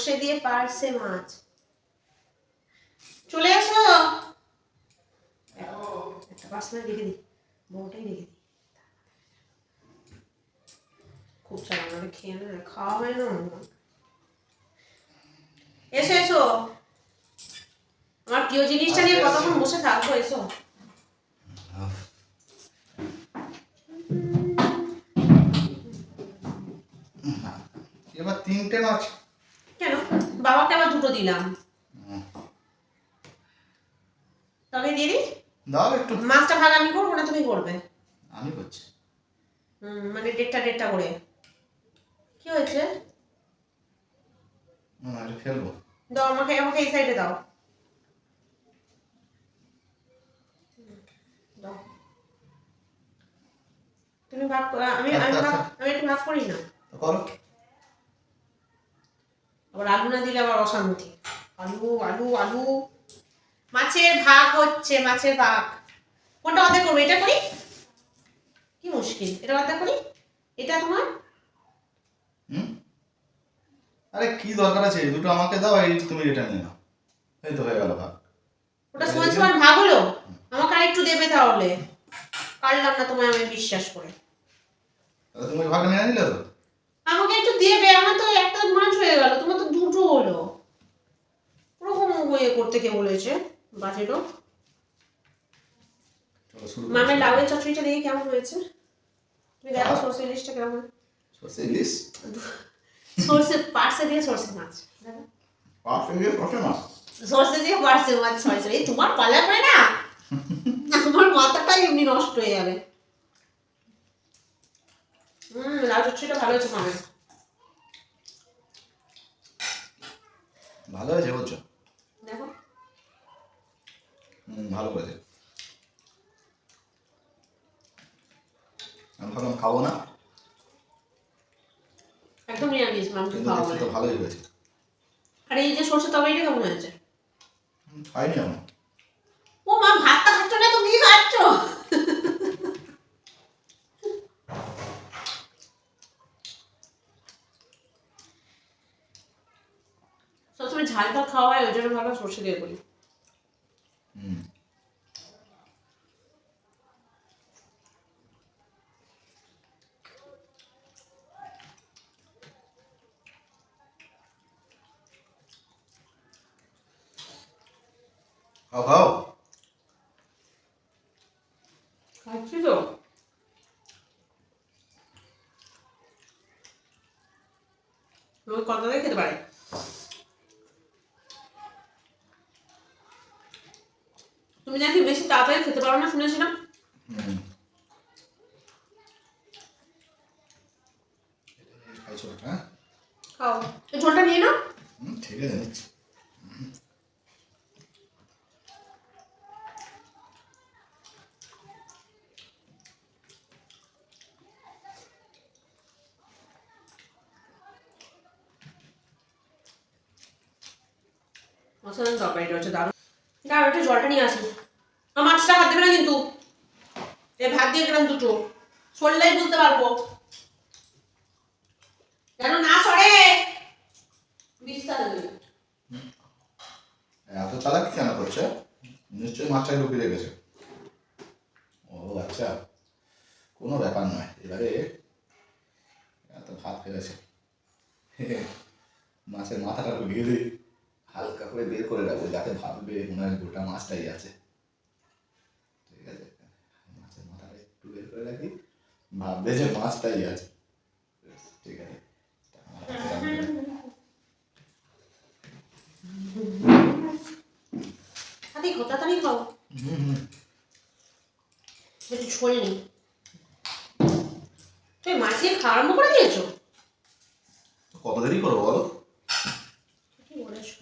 সর্ষে দিয়ে পার্সে মাছ। চলে এসো। একটা পার্সেল রেখে দিই, বড়টাই রেখে দিই। খুব চালা মানে খেয়ে না, খাওয়া হয় না। এসো এসো, আমার প্রিয় জিনিসটা নিয়ে কতক্ষণ বসে থাকবো। এসো। এবার 3টে মাছ কেন? বাবাকে আবার 2টো দিলাম। তবে দিয়ে দিই। দাও একটু। মাছটা ভাগ আমি করবো না তুমি করবে? আমি করছি। মানে 1.5 করে। কি হয়েছে? না এটা ফেলবো। দাও আমাকে, আমাকে এই সাইডে দাও। দাও। তুমি ভাগ আমি আমি ভাগ আমি একটু ভাগ করি না। করো। আবার আলু না দিলে আবার অশান্তি। আলু আলু আলু। মাছের ভাগ হচ্ছে, মাছের ভাগ। কোনটা অর্ধেক করবো? এটা করি? কি মুশকিল, এটা অর্ধেক করি। এটা তোমার। আরে কি দরকার আছে? এই দুটো আমাকে দাও, এই তুমি এটা নিয়ে নাও। এই তো হয়ে গেল ভাগ। ওটা সমান সমান ভাগ হলো। আমাকে আরেকটু দেবে তাহলে। পারলাম না তোমায় আমি বিশ্বাস করে। তাহলে তুমি ওই ভাগটা নিয়ে নিলে তো? আমাকে একটু দেবে, আমার তো একটা মাছ হয়ে গেল, তোমার তো 2টো হলো। ওরকম ইয়ে করতে কে বলেছে? বাজে লোক। মামের লাউয়ের চচ্চড়িটা দেখি কেমন হয়েছে। তুমি দেখো সরষে ইলিশটা কেমন। সরষে ইলিশ? সরষে পার্সে দিয়ে সরষে মাছ দেখো। পার্সে দিয়ে সরষে মাছ? সরষে দিয়ে পার্সে মাছ। সরি সরি, তোমার পালা করে না, আমার মাথাটাই এমনি নষ্ট হয়ে যাবে। লাউ চচ্চড়িটা ভালো হয়েছে মামের। ভালো হয়েছে বলছো? দেখো। ভালো করেছে। আমি ভাবলাম খাবো না, একদম নিরামিষ মাংস কিন্তু খাওয়া দেখছি তো ভালোই হয়েছে। আর এই যে সরষে তরকারিটা কেমন হয়েছে? খাইনি আমার। ও মা, ভাতটা খাচ্ছ না, তুমি কি খাচ্ছ? সবসময় ঝাল ঝাল খাওয়া হয়, ওই জন্য ভালো সরষে দিয়ে করি। খাও খাও। খাচ্ছি তো। লোক কতটাই খেতে পারে। তুমি নাকি বেশি তাড়াতাড়ি খেতে পারো না শুনেছিলাম। খাইছো? হ্যাঁ খাও, এই ঝোলটা নিয়ে নাও। ঠিক আছে নিচ্ছি। অসাধারণ তরকারিটা হচ্ছে, দারুণ। দাঁড়াও, একটু জলটা নিয়ে আসি। আমার মাছটা হাত দেবে না কিন্তু। এই ভাত দিয়ে গেলাম 2টো, সরলেই বুঝতে পারবো। কেন না সরে? এত চালাকি কেন করছে? নিশ্চয়ই মাছটাই লুকিয়ে রেখেছে। ও আচ্ছা, কোনো ব্যাপার নয়। এবারে এত ভাত ফেলেছে, মাছের মাথাটা ঢুকিয়ে দিই, হালকা করে বের করে রাখবো, যাতে ভাববে মনে হয় গোটা মাছটাই আছে। ঠিক আছে, মাছের মাথাটা একটু বের করে রাখি, ভাববে যে মাছটাই আছে। ঠিক আছে, তাড়াতাড়ি খাও। একটু ঝোল নেই। তুমি মাছ দিয়ে খাওয়া আরম্ভ করে দিয়েছো? কত দেরি করবো বলো? কি বলেছো?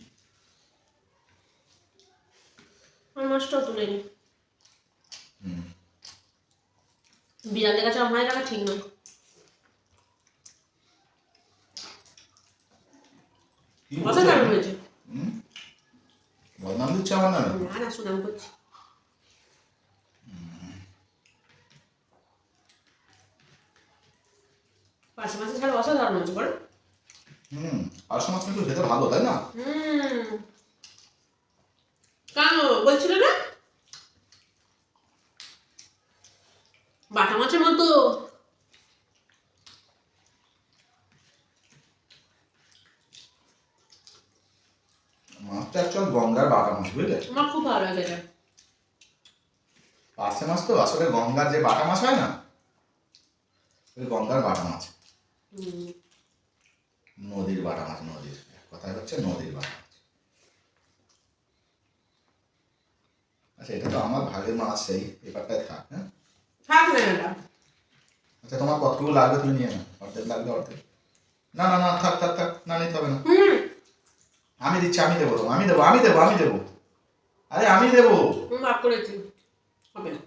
আমার মাছটাও তুলে নি। বিড়ালের কাছে আমার টাকা ঠিক নয়। অসাধারণ হয়েছে। বদনাম দিচ্ছে আমার নামে? না না, সুনাম করছি। পাশে মাছের ঝাল অসাধারণ হয়েছে বলো। পার্শে মাছ কিন্তু খেতে ভালো তাই না? কেন বলছিল না বাটা মাছের মতো? মাছটা অ্যাকচুয়াল গঙ্গার বাটা মাছ বুঝলে? আমার খুব ভালো লাগে এটা। পার্শে মাছ তো আসলে গঙ্গার যে বাটা মাছ হয় না, ওই গঙ্গার বাটা মাছ, হুম, নদীর বাটা মাছ, নদীর কথাই হচ্ছে নদীর বাটা মাছ। আচ্ছা, এটা তো আমার ভাগের মাছ, সেই পেপারটাই থাক। হ্যাঁ, থাক না এটা। আচ্ছা, তোমার কতটুকু লাগবে তুমি নিয়ে নাও, অর্ধেক লাগবে অর্ধেক। না না না, থাক থাক থাক, না নিতে হবে না, আমি দিচ্ছি, আমি দেবো, আমি দেবো, আমি দেবো, আমি দেবো, আরে আমি দেবো। মাফ করেছি, হবে না,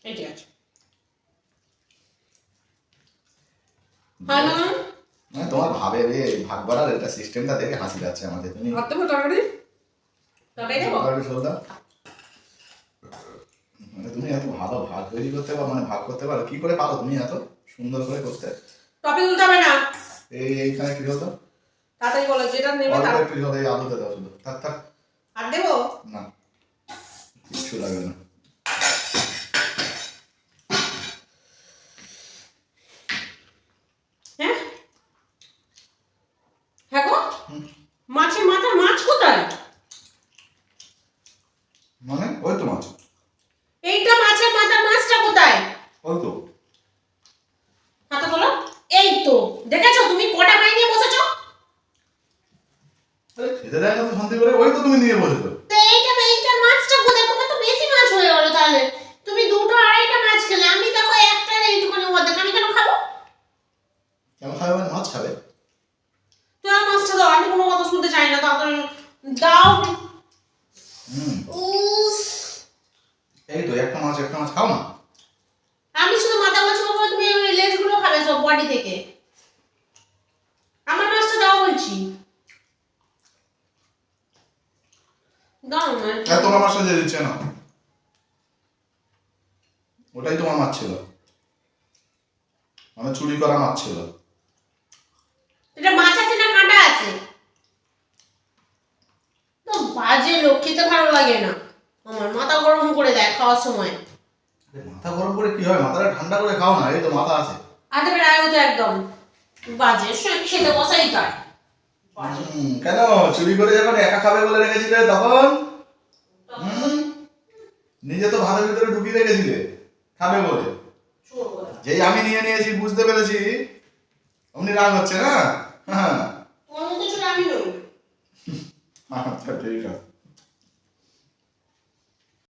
এই ঠিক আছে। হ্যালো, মানে তোমার ভাবে রে ভাগ করার এটা সিস্টেমটা দেখে হাসি পাচ্ছে আমাদের। তুমি ভাত দেবো তরকারি? তরকারি দেবো? সৌদা, মানে তুমি এত ভালো ভাগ তৈরি করতে পারো, মানে ভাগ করতে পারো, কি করে পারো তুমি এত সুন্দর করে করতে? টপিক উল্টা হবে না, এইখানে কি হতো? তাড়াতাড়ি বলো যেটা নেবে অল্প তার। একটু হলে এই আলুতে দাও শুধু, থাক থাক। আর দেবো? না, কিচ্ছু লাগবে না। হ্যাঁ হ্যাঁ গো, মাছের মাথা মাছ কোথায়? মানে ওই তো মাছ, এইটা মাছের মাথা, মাছটা কোথায়? ওই তো। হাতে বলো। এই তো দেখেছো তুমি কটা মাই নিয়ে বসেছো? আরে খেতে দেয় না তো শান্তি করে, ওই তো তুমি নিয়ে বসেছো। তো এইটা মাছটা কোথায়? তোমার তো বেশি মাছ হয়ে গেল তাহলে। তুমি দুটো আড়াইটা মাছ খেলে, আমি দেখো একটা এইটুখানি অর্ধেক, আমি কেন খাবো? কেন খাবে মানে? মাছ খাবে। তুই আর মাছটা দাও, আমি কোনো কথা শুনতে চাই না, তাড়াতাড়ি দাও। উফ, এই তো একটা মাছ, একটা মাছ খাও না। আমি শুধু মাথা বলছি বাবা, তুমি ওই লেজগুলো খাবে সব বডি থেকে। আমার মাছটা দাও বলছি, দাও না। হ্যাঁ, তোমার মাছটা দিয়ে দিচ্ছে না, ওটাই তোমার মাছ ছিল, মানে চুরি করা মাছ ছিল। এটা মাছ আছে না কাঁটা আছে? তো বাজে লোক, খেতে ভালো লাগে না আমার, মাথা গরম করে দেয় খাওয়ার সময়। মাথা গরম করে কি হয়? মাথাটা ঠান্ডা করে খাও না, এই তো মাথা আছে। আদে বেড়ায় তো একদম বাজে, খেতে বসাই তার। কেন চুরি করে যখন একা খাবে বলে রেখেছিলে তখন? নিজে তো ভাতের ভিতরে ঢুকিয়ে রেখেছিলে খাবে বলে, যেই আমি নিয়ে নিয়েছি বুঝতে পেরেছি অমনি রাগ হচ্ছে না। হ্যাঁ, তোমার মতো ছোট আমি নই। আচ্ছা ঠিক আছে।